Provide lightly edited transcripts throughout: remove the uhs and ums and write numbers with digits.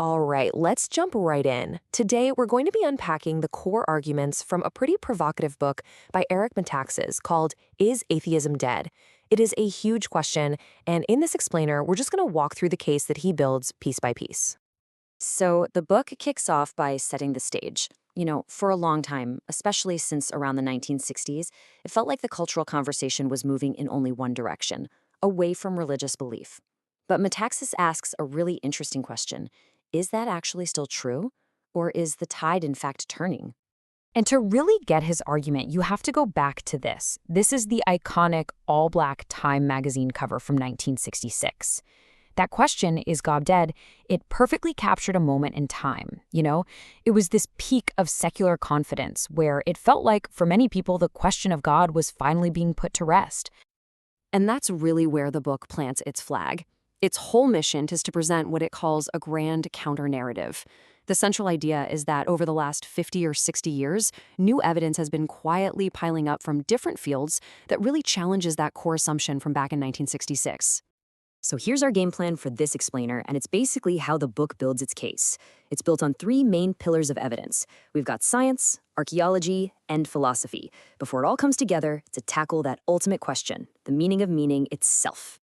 All right, let's jump right in. Today, we're going to be unpacking the core arguments from a pretty provocative book by Eric Metaxas called Is Atheism Dead? It is a huge question, and in this explainer, we're just going to walk through the case that he builds piece by piece. So the book kicks off by setting the stage. For a long time, especially since around the 1960s, it felt like the cultural conversation was moving in only one direction, away from religious belief. But Metaxas asks a really interesting question. Is that actually still true? Or is the tide in fact turning? And to really get his argument, you have to go back to this. This is the iconic all-black Time magazine cover from 1966. That question, is God dead? It perfectly captured a moment in time, It was this peak of secular confidence where it felt like, for many people, the question of God was finally being put to rest. And that's really where the book plants its flag. Its whole mission is to present what it calls a grand counternarrative. The central idea is that over the last 50 or 60 years, new evidence has been quietly piling up from different fields that really challenges that core assumption from back in 1966. So here's our game plan for this explainer, and it's basically how the book builds its case. It's built on three main pillars of evidence. We've got science, archaeology, and philosophy, before it all comes together to tackle that ultimate question, the meaning of meaning itself.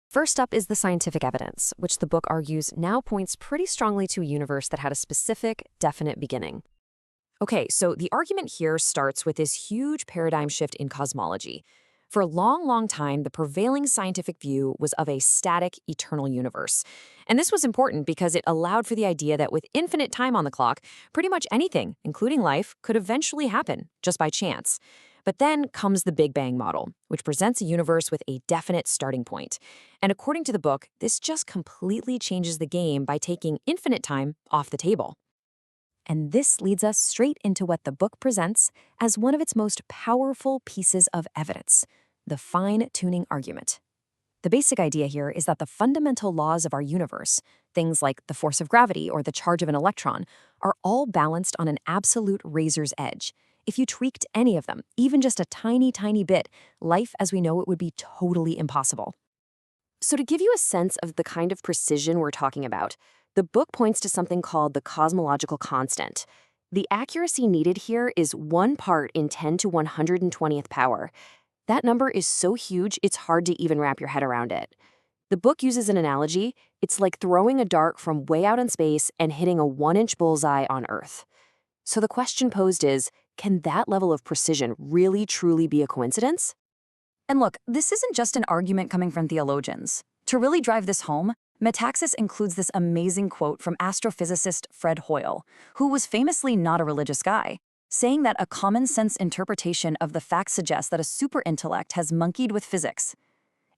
First up is the scientific evidence, which the book argues now points pretty strongly to a universe that had a specific, definite beginning. Okay, so the argument here starts with this huge paradigm shift in cosmology. For a long, long time, the prevailing scientific view was of a static, eternal universe. And this was important because it allowed for the idea that with infinite time on the clock, pretty much anything, including life, could eventually happen, just by chance. But then comes the Big Bang model, which presents a universe with a definite starting point. And according to the book, this just completely changes the game by taking infinite time off the table. And this leads us straight into what the book presents as one of its most powerful pieces of evidence, the fine-tuning argument. The basic idea here is that the fundamental laws of our universe, things like the force of gravity or the charge of an electron, are all balanced on an absolute razor's edge. If you tweaked any of them, even just a tiny, tiny bit, life as we know it would be totally impossible. So to give you a sense of the kind of precision we're talking about, the book points to something called the cosmological constant. The accuracy needed here is 1 part in 10 to 120th power. That number is so huge, it's hard to even wrap your head around it. The book uses an analogy. It's like throwing a dart from way out in space and hitting a 1-inch bullseye on Earth. So the question posed is, can that level of precision really truly be a coincidence? And look, this isn't just an argument coming from theologians. To really drive this home, Metaxas includes this amazing quote from astrophysicist Fred Hoyle, who was famously not a religious guy, saying that a common-sense interpretation of the facts suggests that a superintellect has monkeyed with physics.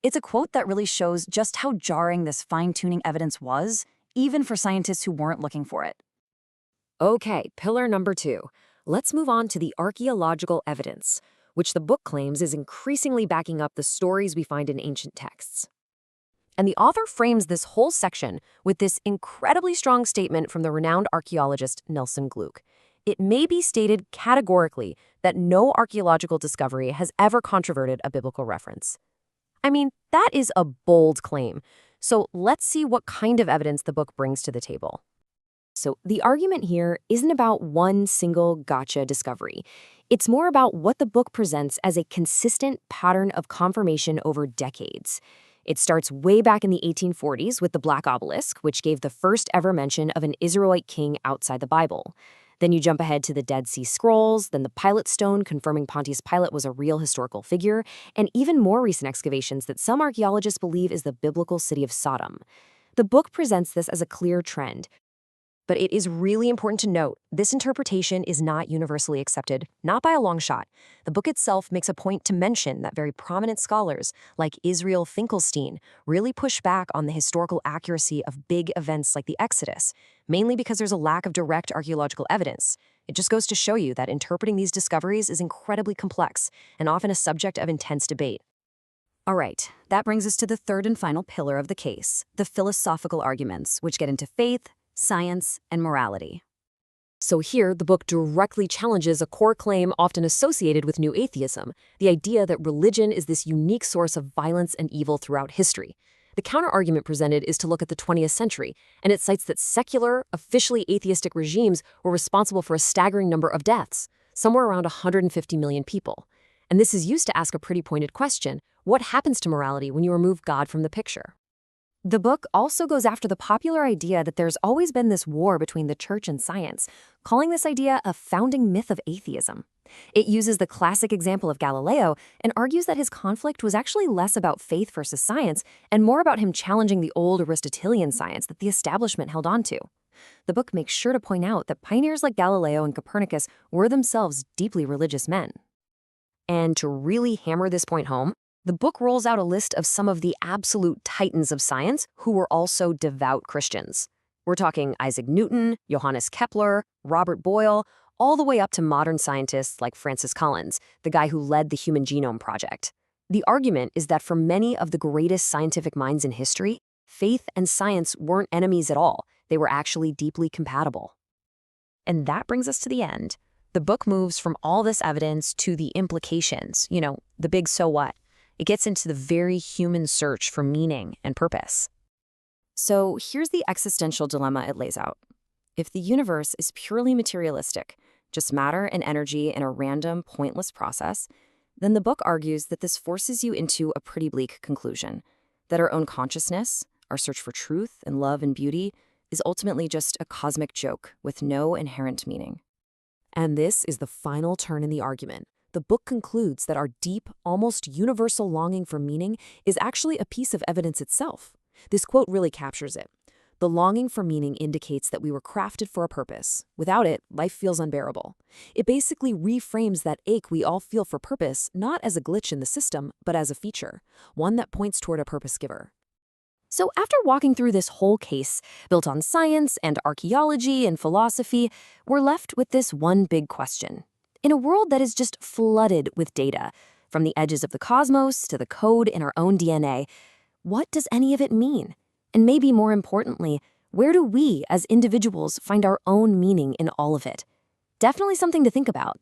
It's a quote that really shows just how jarring this fine-tuning evidence was, even for scientists who weren't looking for it. Okay, pillar number 2. Let's move on to the archaeological evidence, which the book claims is increasingly backing up the stories we find in ancient texts. And the author frames this whole section with this incredibly strong statement from the renowned archaeologist Nelson Gluck. It may be stated categorically that no archaeological discovery has ever controverted a biblical reference. I mean, that is a bold claim. So let's see what kind of evidence the book brings to the table. So the argument here isn't about one single gotcha discovery. It's more about what the book presents as a consistent pattern of confirmation over decades. It starts way back in the 1840s with the Black Obelisk, which gave the first ever mention of an Israelite king outside the Bible. Then you jump ahead to the Dead Sea Scrolls, then the Pilate Stone confirming Pontius Pilate was a real historical figure, and even more recent excavations that some archaeologists believe is the biblical city of Sodom. The book presents this as a clear trend. But it is really important to note, this interpretation is not universally accepted, not by a long shot. The book itself makes a point to mention that very prominent scholars, like Israel Finkelstein, really push back on the historical accuracy of big events like the Exodus, mainly because there's a lack of direct archaeological evidence. It just goes to show you that interpreting these discoveries is incredibly complex and often a subject of intense debate. All right, that brings us to the third and final pillar of the case, the philosophical arguments, which get into faith, science, and morality. So here, the book directly challenges a core claim often associated with new atheism, the idea that religion is this unique source of violence and evil throughout history. The counterargument presented is to look at the 20th century, and it cites that secular, officially atheistic regimes were responsible for a staggering number of deaths, somewhere around 150 million people. And this is used to ask a pretty pointed question: what happens to morality when you remove God from the picture? The book also goes after the popular idea that there's always been this war between the church and science, calling this idea a founding myth of atheism. It uses the classic example of Galileo and argues that his conflict was actually less about faith versus science and more about him challenging the old Aristotelian science that the establishment held onto. The book makes sure to point out that pioneers like Galileo and Copernicus were themselves deeply religious men. And to really hammer this point home, the book rolls out a list of some of the absolute titans of science who were also devout Christians. We're talking Isaac Newton, Johannes Kepler, Robert Boyle, all the way up to modern scientists like Francis Collins, the guy who led the Human Genome Project. The argument is that for many of the greatest scientific minds in history, faith and science weren't enemies at all. They were actually deeply compatible. And that brings us to the end. The book moves from all this evidence to the implications, the big so what. It gets into the very human search for meaning and purpose. So here's the existential dilemma it lays out. If the universe is purely materialistic, just matter and energy in a random, pointless process, then the book argues that this forces you into a pretty bleak conclusion, that our own consciousness, our search for truth and love and beauty, is ultimately just a cosmic joke with no inherent meaning. And this is the final turn in the argument. The book concludes that our deep, almost universal longing for meaning is actually a piece of evidence itself. This quote really captures it. The longing for meaning indicates that we were crafted for a purpose. Without it, life feels unbearable. It basically reframes that ache we all feel for purpose not as a glitch in the system, but as a feature, one that points toward a purpose giver. So after walking through this whole case, built on science and archaeology and philosophy, we're left with this one big question. In a world that is just flooded with data, from the edges of the cosmos to the code in our own DNA, what does any of it mean? And maybe more importantly, where do we as individuals find our own meaning in all of it? Definitely something to think about.